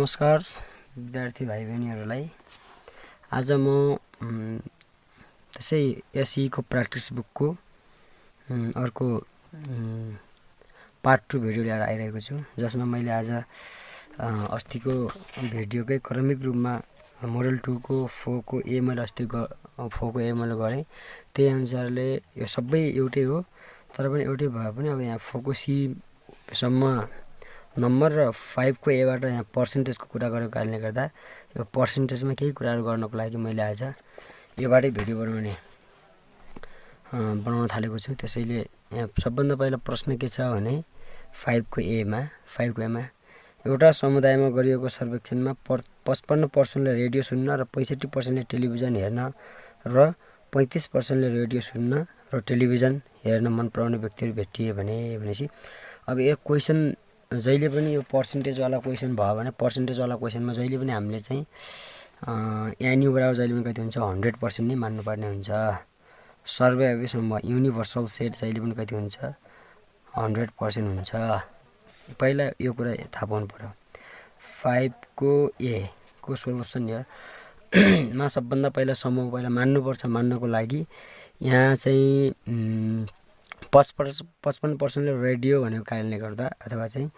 नमस्कार विद्यार्थी भाइ बहिनीहरूलाई। आज म त्यसै एसई को प्र्याक्टिस बुकको अर्को पार्ट 2 भिडियो लिएर आइरहेको छु, जसमा मैले आज अस्तिको भिडियोकै क्रमिक रूपमा मोडल 2 को 4 को ए मैले अस्ति 4 को ए मैले गरेँ। त्यही अनुसारले यो सबै एउटै हो, तर पनि एउटै भए पनि अब यहाँ 4 को सी सम्म नम्बर र 5 को एबाट यहाँ पर्सेन्टेजको कुरा गरेको कारणले गर्दा यो पर्सेन्टेजमा केही कुराहरू गर्नको लागि मैले आज योबाटै भिडियो बनाउन थालेको छु। त्यसैले यहाँ सबभन्दा पहिला प्रश्न के छ भने 5 को एमा एउटा समुदायमा गरिएको सर्वेक्षणमा 55% रेडियो सुन्न र 65% टेलिभिजन हेर्न र 35% रेडियो सुन्न र टेलिभिजन हेर्न मन पराउने व्यक्तिहरू भेटिए भनेपछि अब यो क्वेसन जहिले पनि यो पर्सेन्टेजवाला क्वेसन भयो भने पर्सेन्टेजवाला क्वेसनमा जहिले पनि हामीले चाहिँ एनयू बराबर जहिले पनि कति हुन्छ 100% नै मान्नुपर्ने हुन्छ। सर्वे अभिसम्म युनिभर्सल सेट जहिले पनि कति हुन्छ 100% हुन्छ। पहिला यो कुरा थाहा पाउनु पर्यो। 5 को ए को सोल्युसन मा सबभन्दा पहिला समूह पहिला मान्नुपर्छ। मान्नको लागि यहाँ चाहिँ 55% रेडियो भनेको कारणले गर्दा अथवा चाहिँ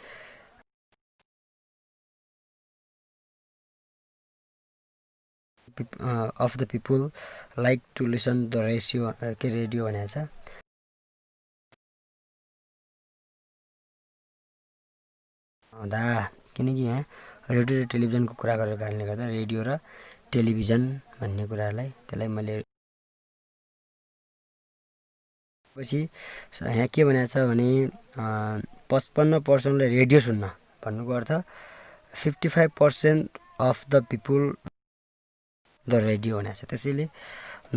of the people like to listen the ratio के रेडियो भनेको छ। किनकि यहाँ रेडियो र टेलिभिजनको कुरा गरेको कारणले गर्दा रेडियो र टेलिभिजन भन्ने कुरालाई त्यसलाई मैले पछि यहाँ के भनेको छ भने 55% रेडियो सुन्न भन्नुको अर्थ 55% of the people the radio भनेको छ। त्यसैले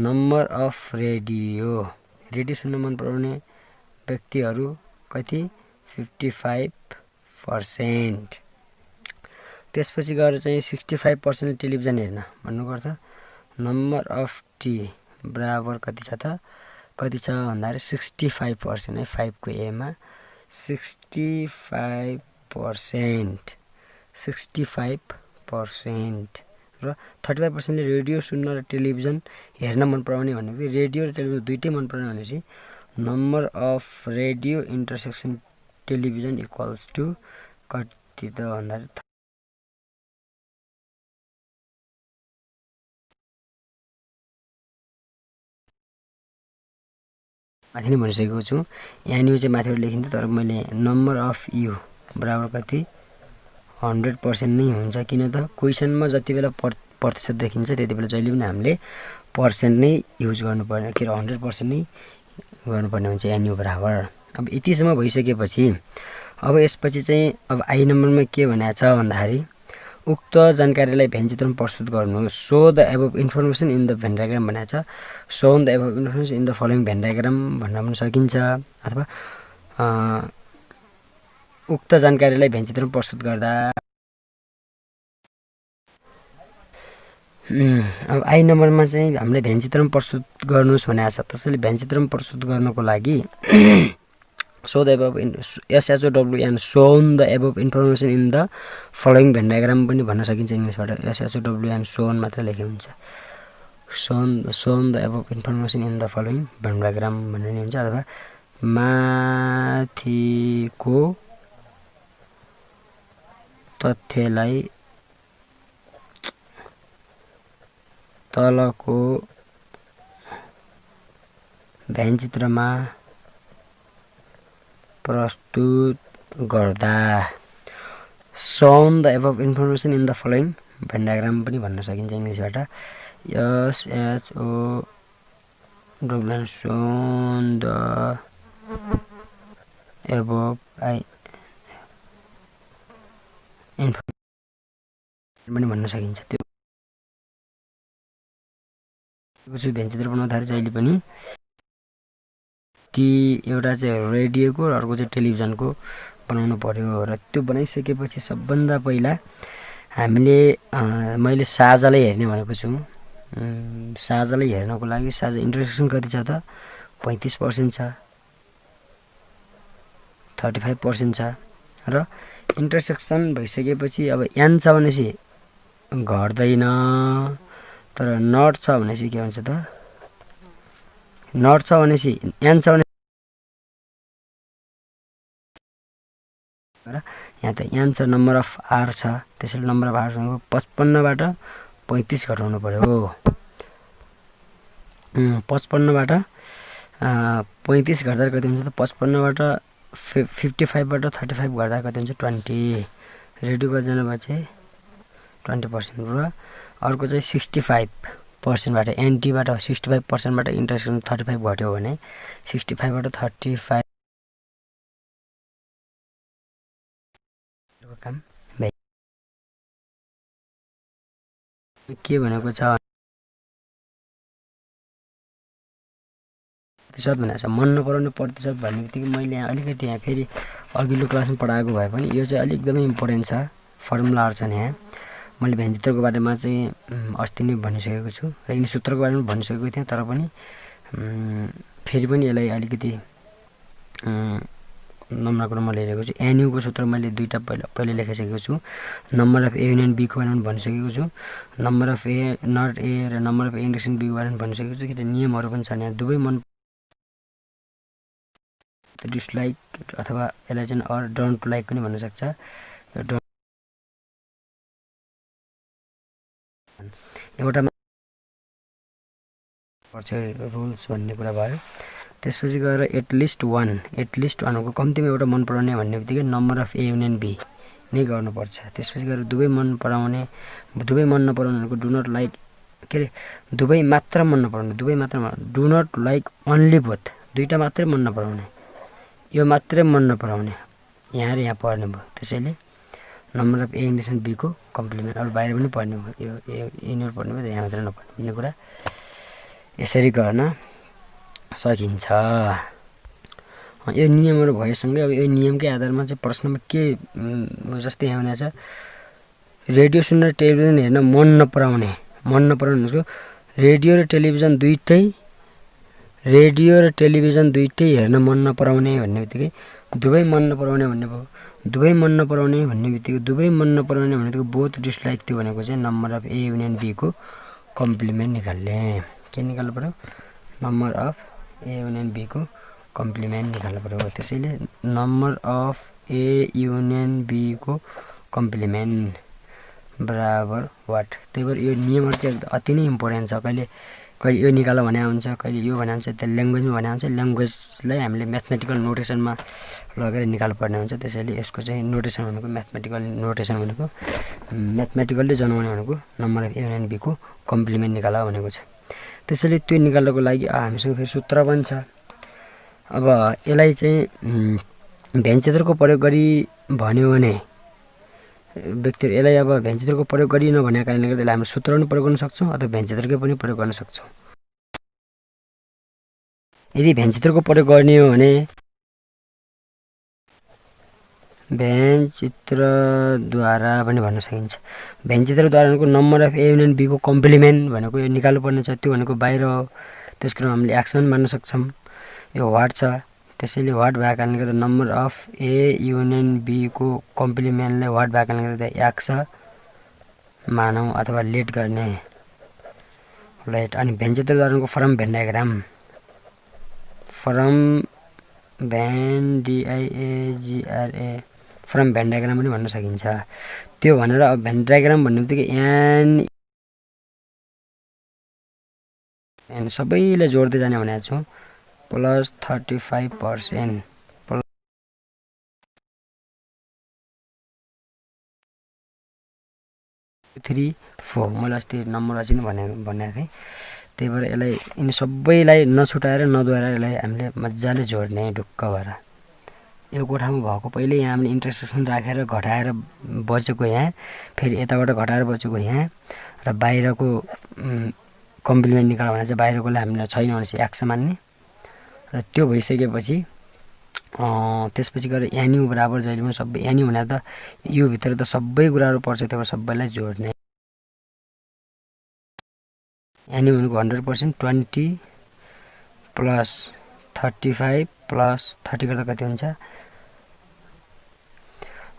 नम्बर अफ रेडियो सुन्न मन पराउने व्यक्तिहरू कति 55%। त्यसपछि गएर चाहिँ 65% टेलिभिजन हेर्न भन्नुको अर्थ नम्बर अफ टी बराबर कति छ त कति छ भन्दाखेरि 65% है। 5 को एमा 65% र 35% रेडियो सुन्न र टेलिभिजन हेर्न मन पराउने भनेको रेडियो र टेलिभिजन दुइटै मन पराउने भनेपछि number of radio intersection television equals to कति त भन्दाखेरि माथि नै भनिसकेको छु। एनयू चाहिँ माथिबाट लेखिन्छ, तर मैले नम्बर अफ यु बराबर कति 100% नै हुन्छ। किन त क्वेसनमा जति बेला प्रतिशत देखिन्छ त्यति बेला जहिले पनि हामीले पर्सेन्ट नै युज गर्नुपर्ने के 100% नै गर्नुपर्ने हुन्छ एनयू बराबर। अब यतिसम्म भइसकेपछि अब यसपछि चाहिँ अब आई नम्बरमा के भनेको छ भन्दाखेरि उक्त जानकारीलाई भेन चित्रमा प्रस्तुत गर्नु। So the above information in the van diagram भनेको छ। So the above information in the following van diagram भन्न पनि सकिन्छ, अथवा उक्त जानकारीलाई भेन चित्रमा प्रस्तुत गर्दा। अब आई नम्बरमा चाहिँ हामीले भेन चित्रमा प्रस्तुत गर्नुहोस् भनेको छ। त्यसैले भेन चित्रमा प्रस्तुत गर्नको लागि so the above SHOWN shown the above information in the following van diagram पनि भन्न सकिन्छ इङ्ग्लिसबाट। SHOWN shown मात्र लेखे हुन्छ। shown the above information in the following van diagram भन्ने नि हुन्छ, अथवा माथिको तथ्यलाई तलको भेन चित्रमा प्रस्तुत गर्दा। shown the above information in the following van diagram पनि भन्न सकिन्छ इङ्ग्लिसबाट। SHOWN shown the above पनि भन्न सकिन्छ। त्यो भेन चित्र बनाउँदाखेरि जहिले पनि टी एउटा चाहिँ रेडियोको र अर्को चाहिँ टेलिभिजनको बनाउनु पर्यो। र त्यो बनाइसकेपछि सबभन्दा पहिला हामीले मैले साझालाई हेर्ने भनेको छु। साझालाई हेर्नको लागि साझा इन्टरसेक्सन कति छ त 35% छ, 35% छ र इन्टरसेक्सन भइसकेपछि अब एन छ भनेपछि घट्दैन, तर नट छ भनेपछि के हुन्छ त, नट छ भनेपछि एन छ भने यहाँ त एन छ, नम्बर अफ आर छ, त्यसैले नम्बर अफ आर 55 बाट 35 घटाउनु पर्यो। 55 बाट 35 घट्दा कति हुन्छ त, 55 बाट 55 बाट 35 घट्दा कति हुन्छ 20, रेडियो कतिजना भयो चाहिँ 20% र अर्को चाहिँ 65% बाट एनटीबाट 65% बाट इन्टरेक्सन 35 घट्यो भने 65 बाट 35 काम के भनेको छ, प्रतिशत भनेको छ मन नपराउने प्रतिशत भन्ने बित्तिकै मैले यहाँ अलिकति यहाँ फेरि अघिल्लो क्लासमा पढाएको भए पनि यो चाहिँ अलिक एकदमै इम्पोर्टेन्ट छ, फर्मुलाहरू छन् यहाँ। मैले भेन्चित्रको बारेमा चाहिँ अस्ति नै भनिसकेको छु र यिनी सूत्रको बारेमा भनिसकेको थिएँ, तर पनि फेरि पनि यसलाई अलिकति नम्बरको म लिइरहेको छु। एनयुको सूत्र मैले दुईवटा पहिले लेखिसकेको छु, नम्बर अफ ए युनियन बीको बारेमा भनिसकेको छु, नम्बर अफ ए नट ए र नम्बर अफ ए इन्डक्सन बीको बारेमा भनिसकेको छु। कि नियमहरू पनि छन् यहाँ, दुवै मन डिसलाइक अथवा यसलाई चाहिँ अर डोन्ट लाइक पनि भन्न सक्छ। एउटा रुल्स भन्ने कुरा भयो। त्यसपछि गएर एटलिस्ट वानको कम्तीमा एउटा मन पराउने भन्ने बित्तिकै number of A union B नै गर्नुपर्छ। त्यसपछि गएर दुवै मन पराउने, दुवै मन नपराउनेहरूको डु नट लाइक, के अरे दुवै मात्र मन नपराउने, दुवै मात्र do not like only both, दुईवटा मात्रै मन नपराउने, यो मात्रै मन नपराउने यहाँ र यहाँ पढ्ने भयो। त्यसैले नम्बर अफ ए इन्डक्सन बीको कम्प्लिमेन्ट, अरू बाहिर पनि पढ्ने भयो, यो यिनीहरू पढ्ने भयो, यहाँ मात्रै नपढ्ने भन्ने कुरा यसरी गर्न सकिन्छ। यो नियमहरू भएसँगै अब यो नियमकै आधारमा चाहिँ प्रश्नमा के जस्तै यहाँ भनेको छ, रेडियो सुन्न टेलिभिजन हेर्न मन नपराउने भनेको रेडियो र टेलिभिजन दुइटै हेर्न मन नपराउने भन्ने बित्तिकै दुवै मन नपराउने भन्ने भयो। दुवै मन नपराउने भन्ने बित्तिकै बोथ डिसलाइक त्यो भनेको चाहिँ नम्बर अफ ए युनियन बीको कम्प्लिमेन्ट निकाल्ने, के निकाल्नु पर्यो, नम्बर अफ ए युनियन बीको कम्प्लिमेन्ट निकाल्नु पर्यो। त्यसैले नम्बर अफ ए युनियन बीको कम्प्लिमेन्ट बराबर वाट। त्यही भएर यो नियमहरू चाहिँ अति नै इम्पोर्टेन्ट छ। कहिले कहिले यो निकाल भने हुन्छ, कहिले यो भने हुन्छ, त्यो ल्याङ्ग्वेजमा भने हुन्छ, ल्याङ्ग्वेजलाई हामीले म्याथमेटिकल नोटेसनमा लगेर निकाल्नु पर्ने हुन्छ। त्यसैले यसको चाहिँ नोटेसन भनेको म्याथमेटिकल नोटेसन भनेको म्याथमेटिकल्ली जनाउने भनेको नम्बर अफ ए युनियन बीको कम्प्लिमेन्ट निकाल भनेको छ। त्यसैले त्यो निकाल्नको लागि हामीसँग फेरि सूत्र पनि छ। अब यसलाई चाहिँ भेन्चित्रको प्रयोग गरी भन्यो भने व्यक्तिहरू यसलाई अब भेन्चित्रको प्रयोग गरी नभनेको कारणले गर्दा यसलाई हामीले सूत्र पनि प्रयोग गर्न सक्छौँ अथवा भेन्चित्रकै पनि प्रयोग गर्न सक्छौँ। यदि भेन्चित्रको प्रयोग गर्ने हो भने भेन्चित्रद्वारा पनि भन्न सकिन्छ। भेन्चित्रद्वारा भनेको नम्बर अफ ए युनियन बीको कम्प्लिमेन्ट भनेको यो निकाल्नु पर्ने छ, त्यो भनेको बाहिर हो, त्यसको हामीले एक्सन मान्न सक्छौँ। यो वाट छ, त्यसैले वाट भएको कारणले गर्दा नम्बर अफ ए युनियन बीको कम्प्लिमेन्टलाई वाट भएको कारणले गर्दा एक्स मानौँ अथवा लेट गर्ने लेट। अनि भेन्चित्रद्वाराको form Venn diagram, form Venn D I A G R A form Venn diagram पनि भन्न सकिन्छ। त्यो भनेर अब भेन डायग्राम भन्ने बित्तिकै एन सबैलाई जोड्दै जाने भनेको छु, प्लस 35% 3 4 मैले अस्ति नम्बर अझै भनेको थिएँ। त्यही भएर यसलाई यिनी सबैलाई नछुटाएर नदोहोऱ्याएर यसलाई हामीले मजाले जोड्ने ढुक्क भएर। यो कोठामा भएको पहिले यहाँ हामीले इन्टरसेक्सन राखेर घटाएर बचेको यहाँ, फेरि यताबाट घटाएर बचेको यहाँ र बाहिरको कम्प्लिमेन्ट निकाल्यो भने चाहिँ बाहिरकोलाई हामीले छैन भनेपछि एक्स मान्ने र त्यो भइसकेपछि त्यसपछि गएर एनयु बराबर जहिले पनि सबै एनयु भने त यो भित्र त सबै कुराहरू पर्छ, त्यही सबैलाई जोड्ने। एनयु भनेको 100% 20 प्लस 35 प्लस 30 गर्दा कति हुन्छ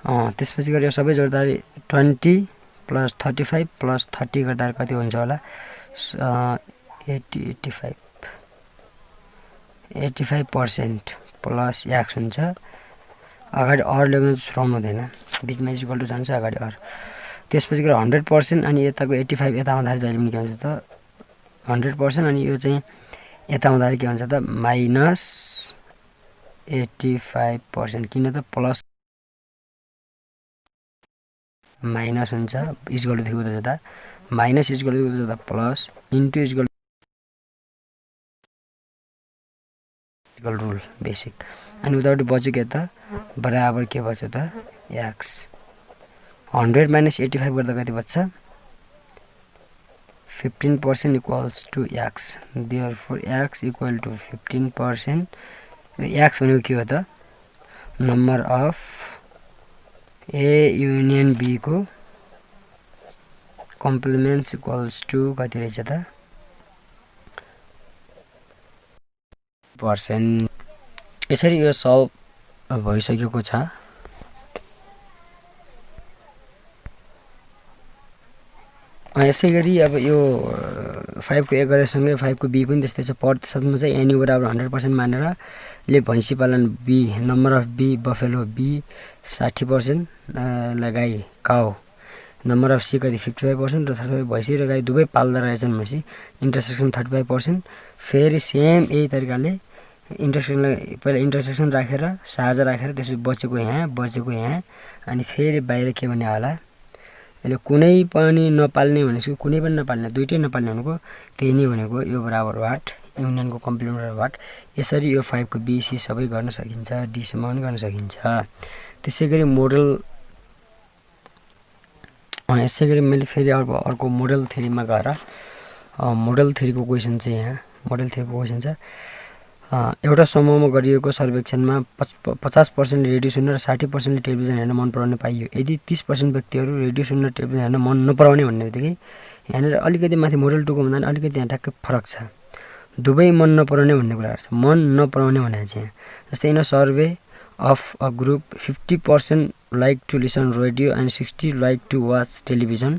त्यसपछि गएर यो सबै जोड्दाखेरि 20 + 35 + 30 गर्दाखेरि कति हुन्छ होला 85% प्लस x हुन्छ। अगाडि अर लेख्न सुराउनु हुँदैन, बिचमा इक्वल टु जान्छ अगाडि अर। त्यसपछि गएर 100% अनि यताको 85 यता आउँदाखेरि जहिले पनि के हुन्छ त 100% अनि यो चाहिँ यता आउँदाखेरि के हुन्छ त -85%। किन त प्लस माइनस हुन्छ इक्वल टु उता जाँदा माइनस इक्वल टु उता जाँदा plus into equal rule basic. अनि उताबाट बच्यो के त बराबर के बच्यो त x। 100 - 85 गर्दा कति बच्छ 15% equals to x। Therefore x equal to 15%। x भनेको के हो त number of A union B को कम्प्लिमेन्ट्स इक्वल्स टु कति रहेछ त %। यसरी यो सल्भ भइसकेको छ। यसै गरी अब यो 5 को 1 गरेसँगै 5 को b पनि त्यस्तै छ। प्रतिशतमा चाहिँ एन्यु बराबर 100% मानेर ले भैँसी पालन b number of b buffalo b 60% गाई काउ नम्बर अफ सी कति 55% र 35 भैँसी र गाई दुवै पाल्दा रहेछन् भनेपछि इन्टरसेक्सन 35%। फेरि सेम यही तरिकाले इन्टरसेक्सनलाई पहिला इन्टरसेक्सन राखेर साझा राखेर त्यसपछि बचेको यहाँ अनि फेरि बाहिर के भन्ने होला यसले कुनै पनि नपाल्ने भनेको कुनै पनि नपाल्ने दुईटै नपाल्ने भनेको त्यही नै भनेको यो बराबर वाट युनियनको कम्प्लिमेन्ट वाट। यसरी यो 5 को बी सी सबै गर्न सकिन्छ, डी सम्म पनि गर्न सकिन्छ। त्यसैगरी मोडल यसैगरी मैले फेरि अर्को मोडल थ्योरीमा गएर मोडल थ्योरीको क्वेशन चाहिँ यहाँ मोडल थ्योरीको क्वेशन छ। एउटा समूहमा गरिएको सर्वेक्षणमा 50% रेडियो सुन्न र 60%ले टेलिभिजन हेर्न मन पराउने पाइयो। यदि 30% व्यक्तिहरू रेडियो सुन्न टेलिभिजन हेर्न मन नपराउने भन्ने बित्तिकै यहाँनिर अलिकति माथि मोडल 2 को भन्दा अलिकति यहाँ ठ्याक्कै फरक छ। दुवै मन नपराउने भन्ने कुरा छ। मन नपराउने भने चाहिँ जस्तै in survey of a group 50% like to listen radio and 60 like to watch television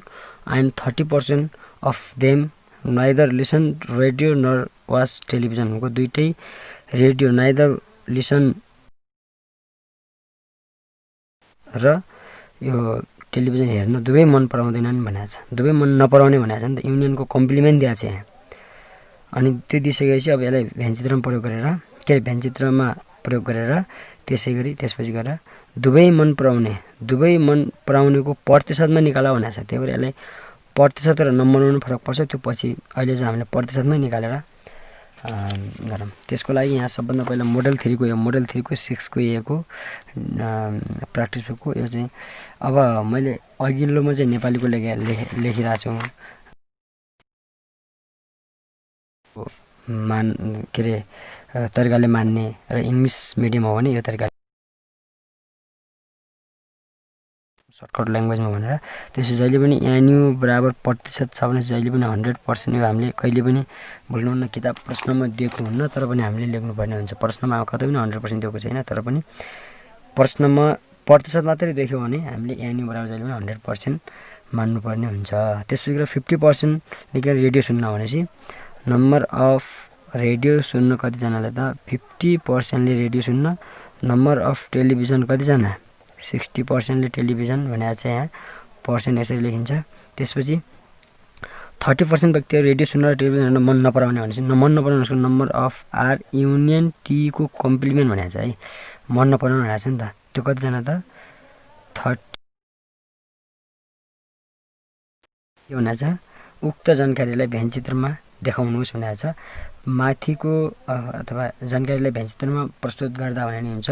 and 30% of them neither listen radio nor watch television भनेको दुईटै रेडियो नाइदर लिसन र यो टेलिभिजन हेर्न दुवै मन पराउँदैनन् भनेको छ। दुवै मन नपराउने भनेको छ नि त युनियनको कम्प्लिमेन्ट दिएको छ यहाँ। अनि त्यो दिइसकेपछि अब यसलाई भ्यानचित्रमा प्रयोग गरेर भ्यानचित्रमा प्रयोग गरेर त्यसपछि गएर दुवै मन पराउनेको प्रतिशतमा निकाला भनेको छ। त्यही भएर यसलाई प्रतिशत र नम्बरमा पनि फरक पर्छ। त्यो पछि अहिले चाहिँ हामीले प्रतिशतमै निकालेर गरौँ। त्यसको लागि यहाँ सबभन्दा पहिला मोडल 3 को 6 को ए को प्र्याक्टिस बुकको यो चाहिँ अब मैले अघिल्लोमा चाहिँ नेपालीको लेखिरहेको छु तरिकाले मान्ने र इङ्ग्लिस मिडियम हो भने यो तरिका सर्टकट ल्याङ्ग्वेजमा भनेर। त्यसपछि जहिले पनि एन्यु बराबर प्रतिशत छ भने जहिले पनि 100% यो हामीले कहिले पनि भुल्नुहुन्न। किताब प्रश्नमा दिएको हुन्न तर पनि हामीले लेख्नुपर्ने हुन्छ। प्रश्नमा कतै पनि 100% दिएको छैन तर पनि प्रश्नमा प्रतिशत मात्रै देख्यो भने हामीले एन्यु बराबर जहिले पनि 100% मान्नुपर्ने हुन्छ। त्यसपछि 50% लेखेर रेडियो सुन्न भनेपछि नम्बर अफ रेडियो सुन्न कतिजनाले त 50%ले रेडियो सुन्न। नम्बर अफ टेलिभिजन कतिजना 60%ले टेलिभिजन भनेको चाहिँ यहाँ पर्सेन्ट यसरी लेखिन्छ। त्यसपछि 30% व्यक्तिहरू रेडियो सुन्न र टेलिभिजन हेर्न मन नपराउने भनेपछि मन नपराउने भनेको number of R union T को कम्प्लिमेन्ट भनेको छ है। मन नपराउने भनेको छ नि त त्यो कतिजना त 30 के भनेको छ उक्त जानकारीलाई भ्यानचित्रमा देखाउनुहोस् भनेको छ। माथिको अथवा जानकारीलाई भ्यानचित्रमा प्रस्तुत गर्दा भने हुन्छ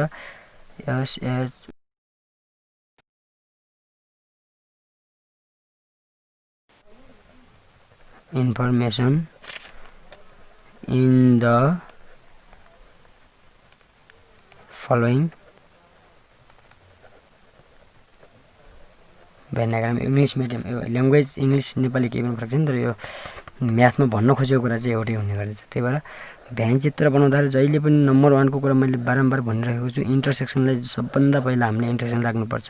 information in the following Venn diagram। English medium language English Nepali केही पनि फरक छैन तर यो म्याथमा भन्न खोजेको कुरा चाहिँ एउटै हुने गरेछ। त्यही भएर व्यङ्ग्यचित्र बनाउँदाखेरि जहिले पनि नम्बर 1 को कुरा मैले बारम्बार भनिरहेको छु, इन्टरसेक्सनलाई सबभन्दा पहिला हामीले इन्टरसेक्सन राख्नुपर्छ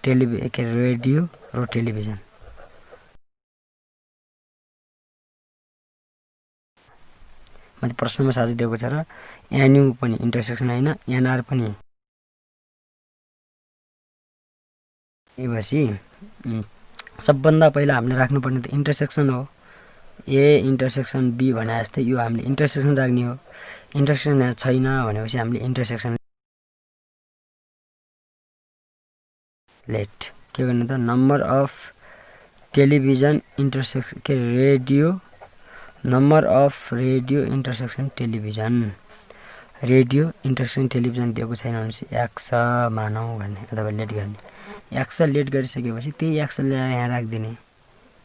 रेडियो र टेलिभिजन। माथि प्रश्नमा साझा दिएको छ र एनयु पनि इन्टरसेक्सन होइन, एनआर पनि। भनेपछि सबभन्दा पहिला हामीले राख्नुपर्ने त इन्टरसेक्सन हो। ए इन्टरसेक्सन बी भने जस्तै यो हामीले इन्टरसेक्सन राख्ने हो। इन्टरसेक्सन छैन भनेपछि हामीले इन्टरसेक्सन लेट के गर्ने त number of television intersection radio, number of radio intersection television. Radio intersection television दिएको छैन भनेपछि एक्स मानौँ गर्ने अथवा लेट गर्ने। एक्स लेट गरिसकेपछि त्यही एक्स ल्याएर यहाँ राखिदिने,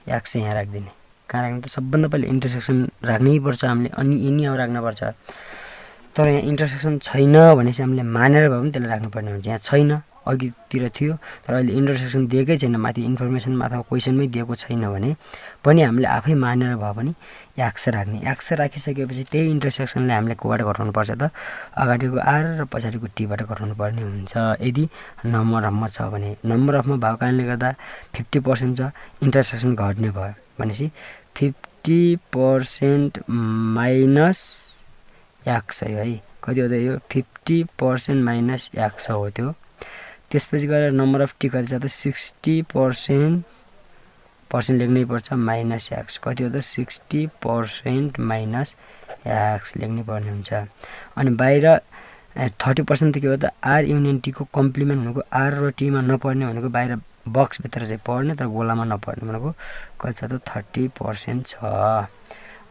एक्स यहाँ राखिदिने। कहाँ राख्ने त सबभन्दा पहिला इन्टरसेक्सन राख्नै पर्छ हामीले, अनि यिनी अब राख्नुपर्छ। तर यहाँ इन्टरसेक्सन छैन भनेपछि हामीले मानेर भए पनि त्यसलाई राख्नुपर्ने हुन्छ। यहाँ छैन, अघितिर थियो तर अहिले इन्टरसेक्सन दिएकै छैन, माथि इन्फर्मेसनमा अथवा क्वेसनमै दिएको छैन भने पनि हामीले आफै मानेर भए पनि एक्स राख्ने। एक्स राखिसकेपछि त्यही इन्टरसेक्सनलाई हामीले कोबाट घटाउनुपर्छ त अगाडिको आर र पछाडिको टीबाट घटाउनु पर्ने हुन्छ। यदि नम्बर अफमा छ भने, नम्बर अफमा भएको कारणले गर्दा 50% छ, इन्टरसेक्सन घट्ने भयो भनेपछि 50% माइनस एक्स है। कति हो त यो 50% माइनस एक्स हो त्यो। त्यसपछि गएर नम्बर अफ टी कति छ त 60% लेख्नै पर्छ माइनस एक्स। कति हो त 60% माइनस एक्स लेख्नै पर्ने हुन्छ। अनि बाहिर 30% त के हो त आर युनियन टीको कम्प्लिमेन्ट भनेको आर र टीमा नपर्ने भनेको बाहिर बक्सभित्र चाहिँ पर्ने तर गोलामा नपर्ने भनेको कति छ त 30% छ।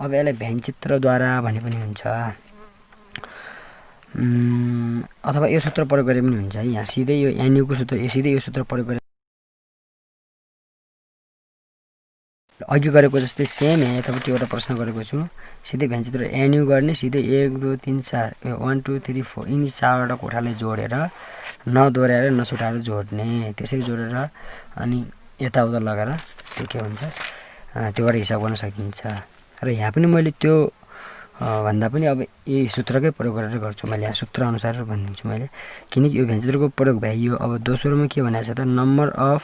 अब यसलाई व्यङ्ग्यचित्रद्वारा भने पनि हुन्छ अथवा यो सूत्र प्रयोग गरे पनि हुन्छ है। यहाँ सिधै यो एनयुको सूत्र, यो सिधै यो सूत्र प्रयोग गरे अघि गरेको जस्तै सेम यहाँ यतापट्टि एउटा प्रश्न गरेको छु। सिधै व्यङ्ग्यचित्र एनयु गर्ने, सिधै 1 2 3 4 यो 1 2 3 4 यिनी 4वटा कोठालाई जोडेर नदोहोऱ्याएर नछुटाएर जोड्ने। त्यसरी जोडेर अनि यताउता लगाएर त्यो के हुन्छ त्योबाट हिसाब गर्न सकिन्छ। र यहाँ पनि मैले त्यो भन्दा पनि अब यही सूत्रकै प्रयोग गरेर गर्छु मैले। यहाँ सूत्र अनुसार भनिदिन्छु मैले, किनकि यो व्यङ्ग्यचित्रको प्रयोग भइयो। अब दोस्रोमा के भनेको छ त नम्बर अफ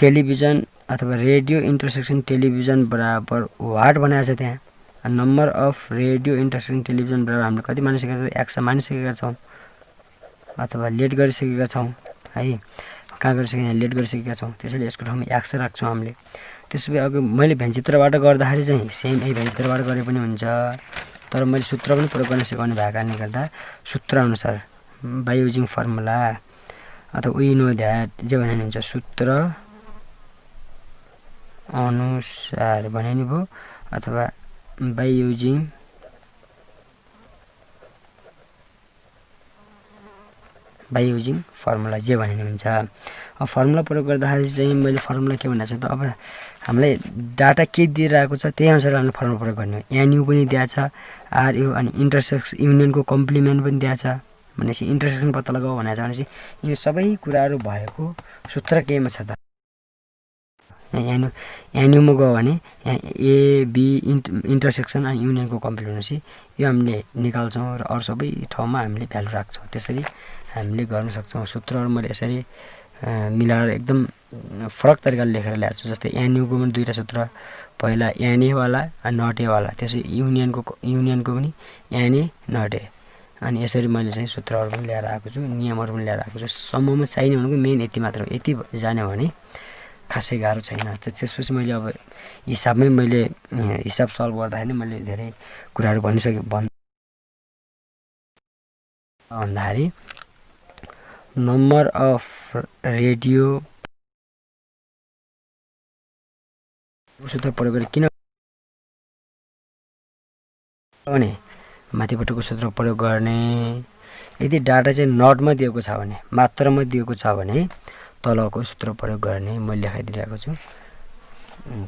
टेलिभिजन अथवा रेडियो इन्टरसेक्सन टेलिभिजन बराबर वाट बनाएको छ त्यहाँ। Number of radio intersection television बराबर हामीले कति मानिसकेका छौँ, एक्स मानिसकेका छौँ अथवा लेट गरिसकेका छौँ है। कहाँ गरिसकेका यहाँ लेट गरिसकेका छौँ, त्यसैले यसको ठाउँमा एक्स राख्छौँ हामीले। त्यसो भए अघि मैले व्यङ्ग्यचित्रबाट गर्दाखेरि चाहिँ सेम यही व्यङ्ग्यचित्रबाट गरे पनि हुन्छ, तर मैले सूत्र पनि प्रयोग गर्न सिकाउने भएको कारणले गर्दा सूत्रअनुसार बाई युजिङ फर्मुला अथवा वी नो द्याट जे भने हुन्छ सूत्र अनुसार भने नि भयो अथवा बाई युजिङ फर्मुला जे भने नि हुन्छ। अब फर्मुला प्रयोग गर्दाखेरि चाहिँ मैले फर्मुला के भनेको छु त अब हामीलाई डाटा के दिइरहेको छ त्यही अनुसार हामीले फर्मुला प्रयोग गर्ने हो। एनयु पनि दिएको छ, आरयु अनि इन्टरसेक्सन युनियनको कम्प्लिमेन्ट पनि दिएको छ भनेपछि इन्टरसेक्सन पत्ता लगाऊ भनेको छ भनेपछि यिनी सबै कुराहरू भएको सूत्र केमा छ त एनयुमा गयो भने यहाँ एबी इन्टरसेक्सन अनि युनियनको कम्प्लिमेन्ट भनेपछि यो हामीले निकाल्छौँ र अरू सबै ठाउँमा हामीले भ्यालु राख्छौँ। त्यसरी हामीले गर्न सक्छौँ। सूत्रहरू मैले यसरी मिलाएर एकदम फरक तरिकाले लेखेर ल्याएको छु। जस्तै एनयुको पनि दुईवटा सूत्र, पहिला एनएवाला अनि नट एवाला, त्यसै युनियनको पनि एनए नट ए। अनि यसरी मैले चाहिँ सूत्रहरू पनि ल्याएर आएको छु, नियमहरू पनि ल्याएर आएको छु। सम्ममा चाहिने भनेको मेन यति मात्र हो। यति जान्यो भने खासै गाह्रो छैन। त्यसपछि मैले अब हिसाबमै मैले हिसाब सल्भ गर्दाखेरि मैले धेरै कुराहरू भन्दाखेरि नम्बर अफ रेडियो सूत्र प्रयोग गरेर किन भने माथिपट्टिको सूत्र प्रयोग गर्ने। यदि डाटा चाहिँ नटमा दिएको छ भने, मात्रामा दिएको छ भने तलको सूत्र प्रयोग गर्ने मैले लेखाइदिइरहेको छु।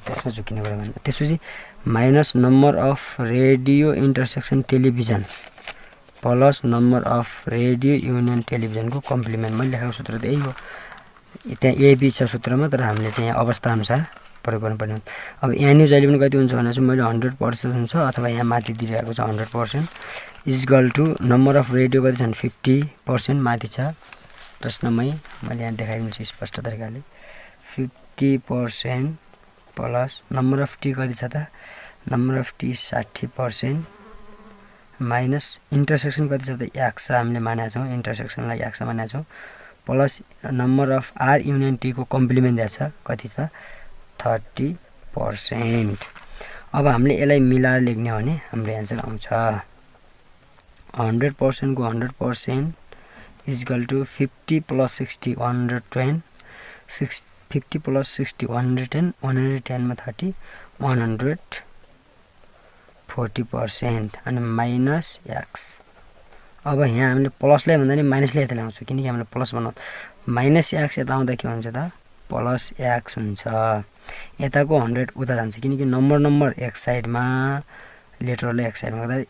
त्यसमा झुकिने कुरा भने त्यसपछि minus number of radio intersection television plus number of radio union टेलिभिजनको कम्प्लिमेन्ट मैले लेखेको सूत्र त यही हो। त्यहाँ एबी छ सूत्रमा, तर हामीले चाहिँ यहाँ अवस्था अनुसार प्रयोग गर्नुपर्ने हुन्छ। अब यहाँनिर जहिले पनि कति हुन्छ भने चाहिँ मैले 100% हुन्छ अथवा यहाँ माथि दिइरहेको छ 100% equal to number of radio कति छन् 50% माथि छ प्रश्नमै मैले यहाँ देखाइदिन्छु स्पष्ट तरिकाले 50% प्लस नम्बर अफ टी कति छ त number of T 60% minus intersection कति छ त x हामीले मानेका छौँ इन्टरसेक्सनलाई x मानेका छौँ plus number of R union T को कम्प्लिमेन्ट दिएको छ कति त 30%। अब हामीले यसलाई मिलाएर लेख्ने हो भने हाम्रो एन्सर आउँछ 100% को 100% इक्वल टु 50 प्लस 60 110 50 प्लस 60 110 110 मा 30 140% अनि माइनस x। अब यहाँ हामीले प्लसलाई भन्दा नि माइनसले यता ल्याउँछौँ किनकि हामीले प्लस बनाउँछ माइनस x यता आउँदा के हुन्छ त प्लस x हुन्छ यताको 100 उता जान्छ किनकि नम्बर एक साइडमा लेटरलाई एक साइडमा गर्दा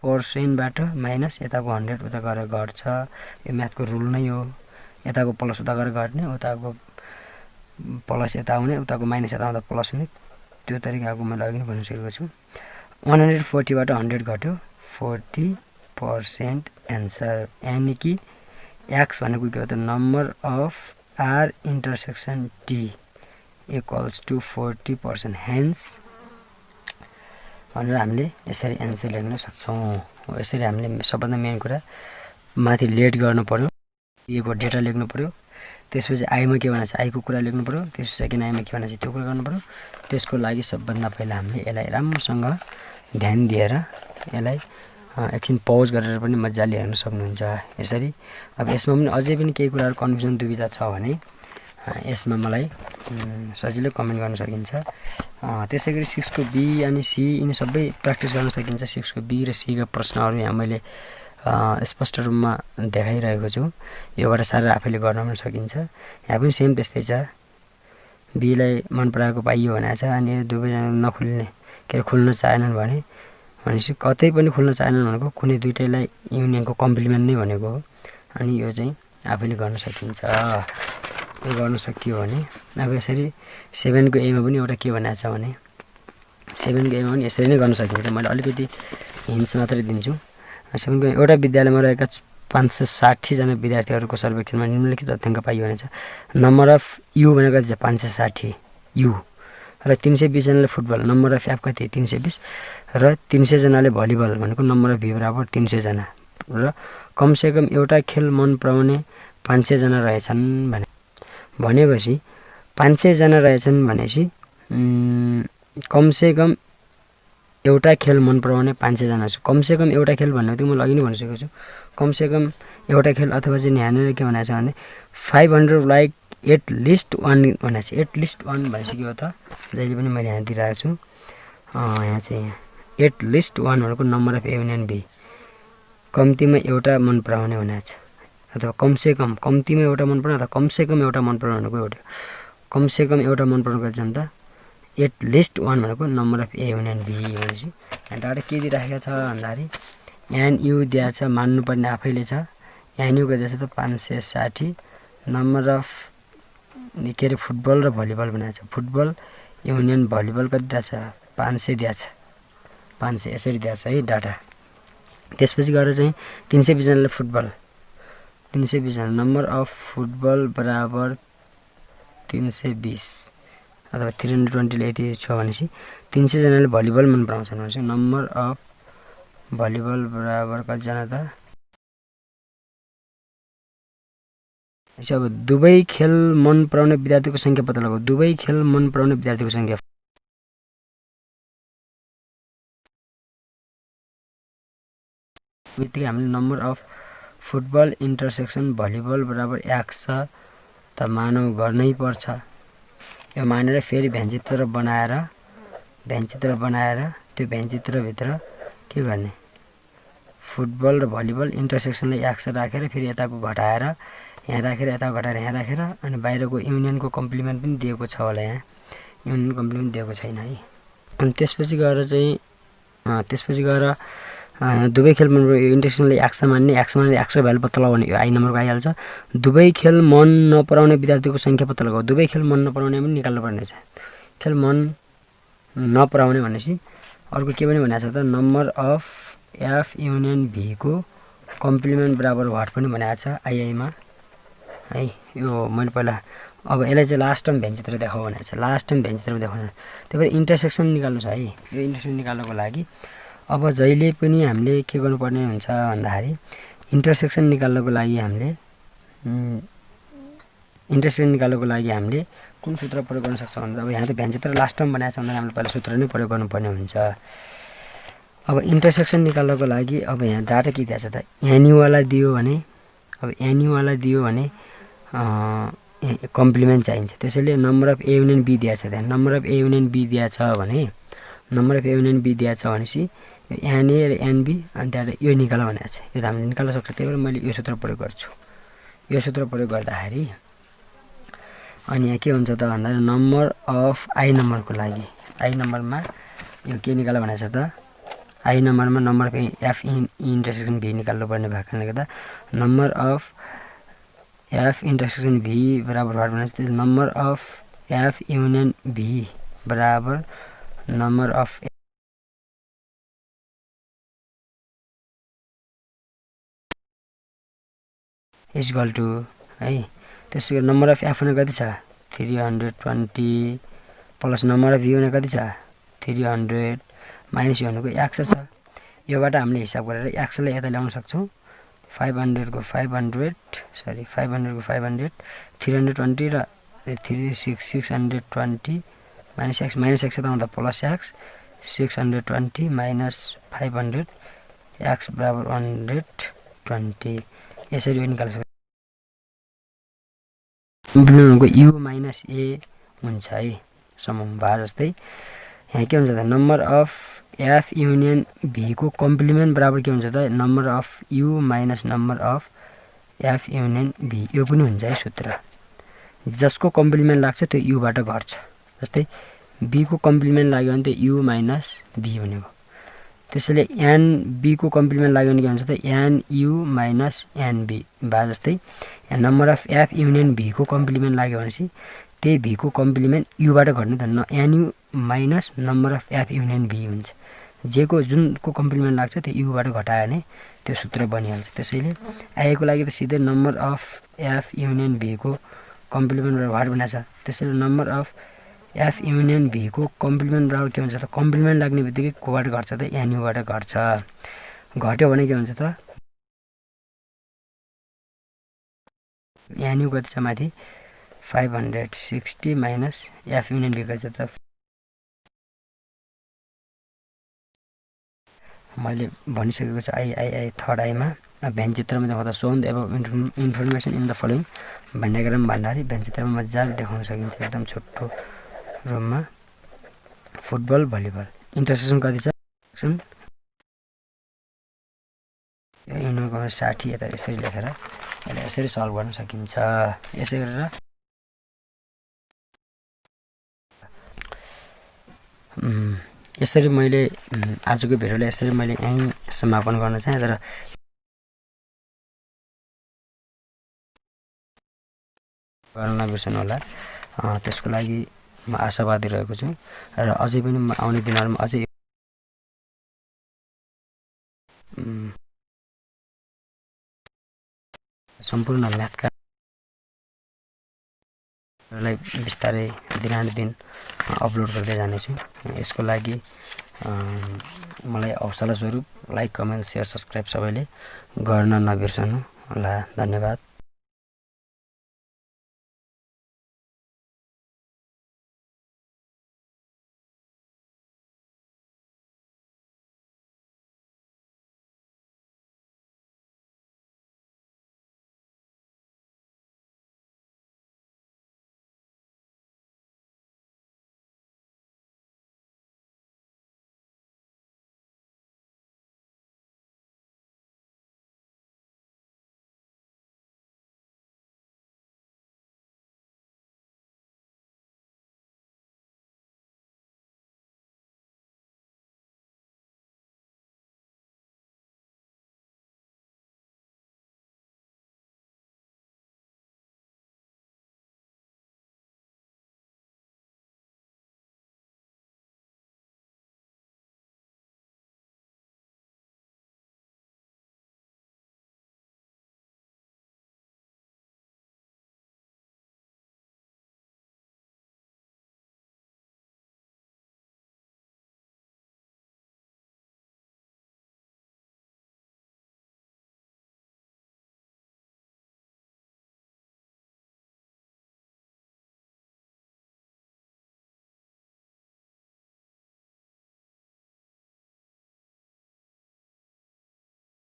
पर्सेन्टबाट माइनस यताको 100 उता गरेर घट्छ यो म्याथको रुल नै हो यताको प्लस उता गरेर घट्ने उताको प्लस यता आउने उताको माइनस यता आउँदा प्लस हुने त्यो तरिकाको मैले अघि नै भनिसकेको छु 140 बाट 100 घट्यो 40% एन्सर यानी कि x भनेको के हो त number of R intersection T equals to 40% hence भनेर हामीले यसरी एन्सर लेख्न सक्छौँ। यसरी हामीले सबभन्दा मेन कुरा माथि लेट गर्नु पर्यो दिएको डेटा लेख्नु पर्यो त्यसपछि आईमा के भनेको छ आईको कुरा लेख्नु पर्यो त्यसपछि सेकेन्ड आईमा के भनेको छ त्यो कुरा गर्नु पर्यो त्यसको लागि सबभन्दा पहिला हामीले यसलाई राम्रोसँग ध्यान दिएर यसलाई एकछिन पौज गरेर पनि मजाले हेर्न सक्नुहुन्छ यसरी। अब यसमा पनि अझै पनि केही कुराहरु कन्फ्युजन दुविधा छ भने यसमा मलाई सजिलै कमेन्ट गर्न सकिन्छ। त्यसैगरी 6 को बी अनि सी यिनी सबै प्र्याक्टिस गर्न सकिन्छ। 6 को बी र सी का प्रश्नहरु यहाँ मैले स्पष्ट रूपमा देखाइरहेको छु। योबाट सारा आफैले गर्न पनि सकिन्छ। यहाँ पनि सेम त्यस्तै छ। बी लाई मन पराएको पाइयो भनेको छ अनि दुवैजना नखुल्ने के खुल्न चाहेनन् भने भनेपछि कतै पनि खुल्न चाहेनन् भनेको कुनै दुईटैलाई युनियनको कम्प्लिमेन्ट नै भनेको हो। अनि यो चाहिँ आफैले गर्न सकिन्छ। यो गर्न सकियो भने अब यसरी 7 को ए मा पनि एउटा के भनेको छ भने 7 को ए मा पनि यसरी नै गर्न सकिन्छ। मैले अलिकति हिन्ट्स मात्रै दिन्छु। 7 को एउटा विद्यालयमा रहेका 560 जना विद्यार्थीहरूको सर्वेक्षणमा निम्नलिखित तथ्याङ्क पाइयो भनेको छ। नम्बर अफ यु भनेको कति छ 560 यु र 320 जनाले फुटबल नम्बर अफ एफ कति 320 र 300 जनाले भलिबल भनेको नम्बर अफ भी बराबर 300 जना र कमसेकम एउटा खेल मन पराउने 500 जना रहेछन् भनेपछि 500 जना रहेछन् भनेपछि कमसेकम एउटा खेल मन पराउने 500 जना छ। कमसेकम एउटा खेल भन्ने त मैले अघि नै भनिसकेको छु। कमसेकम एउटा खेल अथवा चाहिँ यहाँनिर के भनेको छ भने 500 लाइक एट लिस्ट 1 भनेको छ। एट लिस्ट 1 भनेपछि के हो त जहिले पनि मैले यहाँ दिइरहेको छु। यहाँ चाहिँ एट लिस्ट 1 भनेको number of A union B कम्तीमा एउटा मन पराउने भनेको छ। अथवा कमसेकम कम्तीमा एउटा मन पराउने अथवा कमसेकम एउटा मन पराउने भनेको एउटा कमसेकम एउटा मन पराउने कति छ नि त एट लिस्ट 1 भनेको number of A union B भनेपछि यहाँ डाटा के दिइराखेको छ भन्दाखेरि एन यु दिएको छ मान्नुपर्ने आफैले छ। एन यु कति छ त 560 नम्बर अफ के अरे फुटबल र भलिबल भनेको छ। फुटबल युनियन भलिबल कति दिएको छ 500 दिएको छ 500 यसरी दिएको छ है डाटा। त्यसपछि गएर चाहिँ 320 जनाले फुटबल 320 जना नम्बर अफ फुटबल बराबर 320 अथवा 320 ले यति छ भनेपछि 300 जनाले भलिबल मन पराउँछन् भनेपछि नम्बर अफ भलिबल बराबर कति जना त अब दुवै खेल मन पराउने विद्यार्थीको संख्या पत्ता लगाऊ। दुवै खेल मन पराउने विद्यार्थीको संख्या बित्तिकै हामीले number of football intersection volleyball बराबर x छ त मानव गर्नै पर्छ। यो मानेर फेरि भ्यानचित्र बनाएर त्यो भ्यानचित्र भित्र के गर्ने फुटबल र भलिबल इन्टरसेक्सनलाई x राखेर फेरि यताको घटाएर यहाँ राखेर यता घटाएर यहाँ राखेर अनि बाहिरको युनियनको कम्प्लिमेन्ट पनि दिएको छ होला। यहाँ युनियन कम्प्लिमेन्ट दिएको छैन है। अनि त्यसपछि गएर दुवै खेल मन परेको इन्टरसेक्सनले एक्स मान्ने एक्सको भ्यालु पत्ता लगाउने यो आई नम्बरको आइहाल्छ। दुवै खेल मन नपराउने विद्यार्थीको सङ्ख्या पत्ता लगाऊ। दुवै खेल मन नपराउने पनि निकाल्नु पर्ने छ। खेल मन नपराउने भनेपछि अर्को के पनि भनेको छ त number of F union B को कम्प्लिमेन्ट बराबर वाट पनि भनेको छ आइआईमा है। यो मैले पहिला अब यसलाई चाहिँ लास्ट टर्म भेन्चेतिर देखाऊ भनेको छ। लास्ट टर्म भेन्चेतिर देखाउनु त्यही भएर इन्टरसेक्सन निकाल्नु छ है। यो इन्टरसेक्सन निकाल्नको लागि अब जहिले पनि हामीले के गर्नुपर्ने हुन्छ भन्दाखेरि इन्टरसेक्सन निकाल्नको लागि हामीले कुन सूत्र प्रयोग गर्न सक्छौँ भन्दा अब यहाँ त भेन्चेतिर लास्ट टर्म बनाएको छ भन्दा हामीले पहिला सूत्र नै प्रयोग गर्नुपर्ने हुन्छ। अब इन्टरसेक्सन निकाल्नको लागि अब यहाँ डाटा के दिएको छ त एनयुवाला दियो भने कम्प्लिमेन्ट चाहिन्छ। त्यसैले number of A union B दिएको छ। त्यहाँ number of A union B दिएको छ भनेपछि एनए र एनबी अनि त्यहाँबाट यो निकाल भनेको छ। यो त हामीले निकाल्न सक्छ। त्यही भएर मैले यो सूत्र प्रयोग गर्छु। यो सूत्र प्रयोग गर्दाखेरि अनि यहाँ के हुन्छ त भन्दा नम्बर अफ आई नम्बरको लागि आई नम्बरमा यो के निकाल भनेको छ त आई नम्बरमा नम्बर अफ एफ इन्टरसेक्सन भी निकाल्नु पर्ने भएको कारणले गर्दा नम्बर अफ एफ इन्टरसेक्सन भी बराबर वाट भनेपछि नम्बर अफ एफ युनियन भी बराबर नम्बर अफ इक्वल टु है। त्यसै गरी नम्बर अफ एफ भने कति छ 320 प्लस नम्बर अफ यु भने कति छ 300 माइनस यो भनेको एक्स छ। योबाट हामीले हिसाब गरेर एक्सलाई यता ल्याउन सक्छौँ। 500 को 500 320 र 620 माइनस एक्स त आउँदा प्लस एक्स 620 माइनस 500 एक्स बराबर 120 यसरी यो निकाल्न सक्छ। कम्प्लिमेन्टको यु माइनस ए हुन्छ है समूह भए जस्तै यहाँ के हुन्छ त number of F union B को कम्प्लिमेन्ट बराबर के हुन्छ त number of U minus number of F union B यो पनि हुन्छ है सूत्र। जसको कम्प्लिमेन्ट लाग्छ त्यो युबाट घट्छ। जस्तै बी को कम्प्लिमेन्ट लाग्यो भने त्यो यु माइनस बी भनेको। त्यसैले एन बी को कम्प्लिमेन्ट लाग्यो भने के हुन्छ त an U minus n B भए जस्तै number of F union B को कम्प्लिमेन्ट लाग्यो भनेपछि त्यही भी को कम्प्लिमेन्ट युबाट घट्ने त an U minus number of F union B हुन्छ। जेको जुनको कम्प्लिमेन्ट लाग्छ त्यो युबाट घटायो भने त्यो सूत्र बनिहाल्छ। त्यसैले आएको लागि त सिधै number of F union B को कम्प्लिमेन्ट वाट भनेको छ। त्यसैले number of F union B को कम्प्लिमेन्ट बराबर के हुन्छ त कम्प्लिमेन्ट लाग्ने बित्तिकै कोबाट घट्छ त एनयुबाट घट्छ। घट्यो भने के हुन्छ त एनयु कति छ माथि 560 माइनस एफ युनियन भी कति छ त मैले भनिसकेको छु आई थर्ड आईमा भेन चित्रमा देखाउँदा shown above information in the following भन्ने क्रम भन्दाखेरि भेन चित्रमा मजाले देखाउन सकिन्छ एकदम छोटो रुममा। फुटबल भलिबल इन्टरसेक्सन कति छ युनियनको 60 यता यसरी लेखेर यसलाई यसरी सल्भ गर्न सकिन्छ। यसै गरेर यसरी मैले आजको भिडियोलाई यसरी मैले यहीँ समापन गर्न चाहे। तर गर्न नबिर्सनु होला। त्यसको लागि म आशावादी रहेको छु र अझै पनि म आउने दिनहरुमा अझै सम्पूर्ण म्याथका लाई बिस्तारै दिनानुदिन अपलोड गर्दै जानेछु। यसको लागि मलाई हौसला स्वरूप लाइक कमेन्ट शेयर सब्स्क्राइब सबैले गर्न नबिर्सनु होला। धन्यवाद।